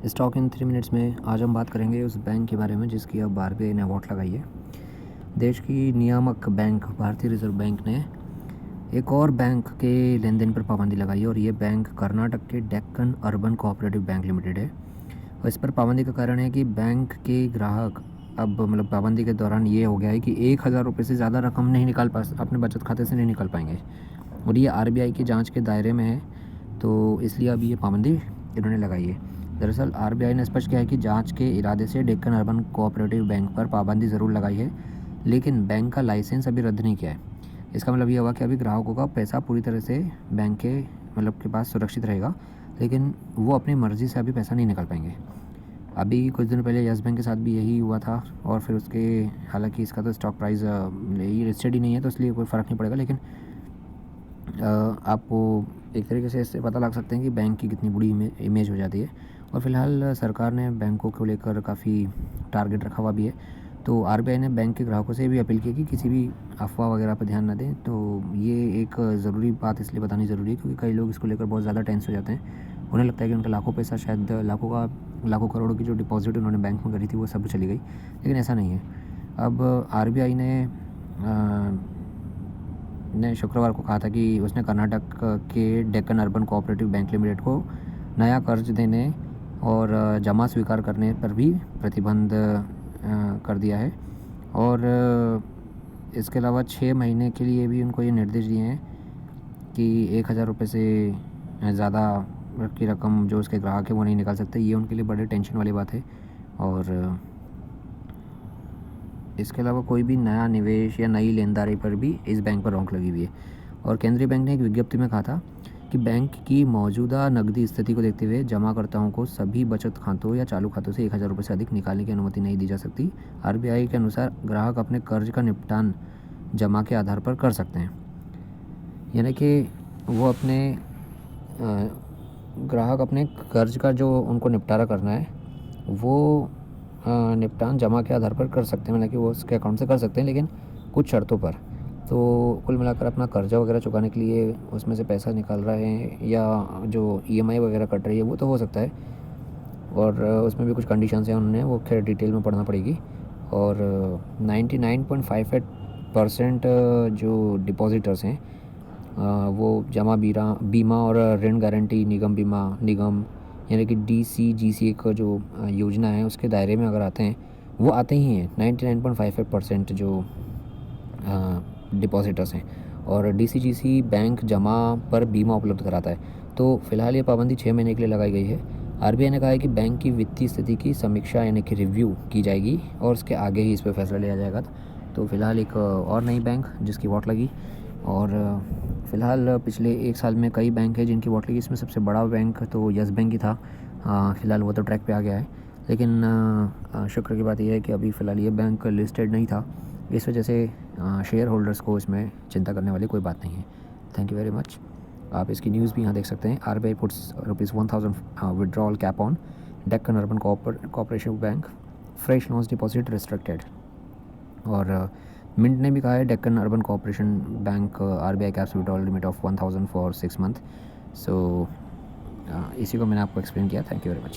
Stock in 3 minutes में आज हम बात करेंगे उस बैंक के बारे में जिसकी अब आरबीआई ने अवार्ड लगाई है। देश की नियामक बैंक भारतीय रिजर्व बैंक ने एक और बैंक के लेन देन पर पाबंदी लगाई है और ये बैंक कर्नाटक के Deccan Urban Cooperative bank limited है। और इस पर पाबंदी का कारण है कि बैंक के ग्राहक अब पाबंदी के दौरान ये हो गया है कि 1,000 रुपये से ज़्यादा रकम नहीं निकाल अपने बचत खाते से नहीं निकाल पाएंगे और ये आरबीआई की जांच के दायरे में है, तो इसलिए अब ये पाबंदी इन्होंने लगाई है। दरअसल आरबीआई ने स्पष्ट किया है कि जांच के इरादे से डेक्कन अर्बन कोऑपरेटिव बैंक पर पाबंदी ज़रूर लगाई है, लेकिन बैंक का लाइसेंस अभी रद्द नहीं किया है। इसका मतलब ये हुआ कि अभी ग्राहकों का पैसा पूरी तरह से बैंक के के पास सुरक्षित रहेगा, लेकिन वो अपनी मर्ज़ी से अभी पैसा नहीं निकाल पाएंगे। अभी कुछ दिन पहले यस बैंक के साथ भी यही हुआ था और फिर उसके हालांकि इसका तो स्टॉक प्राइस ये लिस्टेड ही नहीं है, तो इसलिए कोई फ़र्क नहीं पड़ेगा, लेकिन आपको एक तरीके से इससे पता लग सकते हैं कि बैंक की कितनी बुरी इमेज हो जाती है। और फिलहाल सरकार ने बैंकों को लेकर काफ़ी टारगेट रखा हुआ भी है, तो आरबीआई ने बैंक के ग्राहकों से भी अपील की कि किसी भी अफवाह वगैरह पर ध्यान न दें। तो ये एक ज़रूरी बात इसलिए बतानी ज़रूरी है क्योंकि कई लोग इसको लेकर बहुत ज़्यादा टेंस हो जाते हैं। उन्हें लगता है कि उनका लाखों पैसा, शायद लाखों करोड़ों की जो डिपॉजिट उन्होंने बैंक में करी थी वो सब चली गई, लेकिन ऐसा नहीं है। अब आरबीआई ने शुक्रवार को कहा था कि उसने कर्नाटक के Deccan Urban Cooperative bank limited को नया कर्ज देने और जमा स्वीकार करने पर भी प्रतिबंध कर दिया है और इसके अलावा 6 महीने के लिए भी उनको ये निर्देश दिए हैं कि 1,000 रुपये से ज़्यादा की रकम जो उसके ग्राहक है वो नहीं निकाल सकते। ये उनके लिए बड़े टेंशन वाली बात है। और इसके अलावा कोई भी नया निवेश या नई लेनदारी पर भी इस बैंक पर रोक लगी हुई है। और केंद्रीय बैंक ने एक विज्ञप्ति में कहा था कि बैंक की मौजूदा नकदी स्थिति को देखते हुए जमाकर्ताओं को सभी बचत खातों या चालू खातों से 1,000 रुपये से अधिक निकालने की अनुमति नहीं दी जा सकती। आरबीआई के अनुसार ग्राहक अपने कर्ज का निपटान जमा के आधार पर कर सकते हैं, यानी कि वो ग्राहक अपने कर्ज का जो उनको निपटारा करना है वो निपटान जमा के आधार पर कर सकते हैं, मतलब कि वो उसके अकाउंट से कर सकते हैं, लेकिन कुछ शर्तों पर। तो कुल मिलाकर अपना कर्जा वगैरह चुकाने के लिए उसमें से पैसा निकाल रहे हैं या जो ईएमआई वगैरह कट रही है वो तो हो सकता है, और उसमें भी कुछ कंडीशंस हैं, उन्होंने वो खैर डिटेल में पढ़ना पड़ेगी। और 99.58% जो डिपॉजिटर्स हैं वो जमा बीमा और ऋण गारंटी निगम यानी कि डीसीजीसी का जो योजना है उसके दायरे में अगर आते हैं वो आते ही हैं 99.58% जो डिपॉजिटर्स हैं। और डीसीजीसी बैंक जमा पर बीमा उपलब्ध कराता है। तो फिलहाल ये पाबंदी 6 महीने के लिए लगाई गई है। आरबीआई ने कहा है कि बैंक की वित्तीय स्थिति की समीक्षा यानी कि रिव्यू की जाएगी और उसके आगे ही इस पर फैसला लिया जाएगा। तो फिलहाल एक और नई बैंक जिसकी वोट लगी, और फ़िलहाल पिछले 1 साल में कई बैंक हैं जिनकी वोट लगी। इसमें सबसे बड़ा बैंक तो यस बैंक ही था। फ़िलहाल वो तो ट्रैक पे आ गया है, लेकिन शुक्र की बात यह है कि अभी फ़िलहाल ये बैंक लिस्टेड नहीं था, इस वजह से शेयर होल्डर्स को इसमें चिंता करने वाली कोई बात नहीं है। Thank you very much. आप इसकी न्यूज़ भी यहाँ देख सकते हैं। RBI puts ₹1,000 withdrawal cap on Deccan Urban Cooperative Bank, fresh loans deposit restricted. और मिंट ने भी कहा है Deccan Urban Cooperation Bank RBI caps withdrawal limit of 1,000 for 6 month. So इसी को मैंने आपको एक्सप्लेन किया। Thank you very much.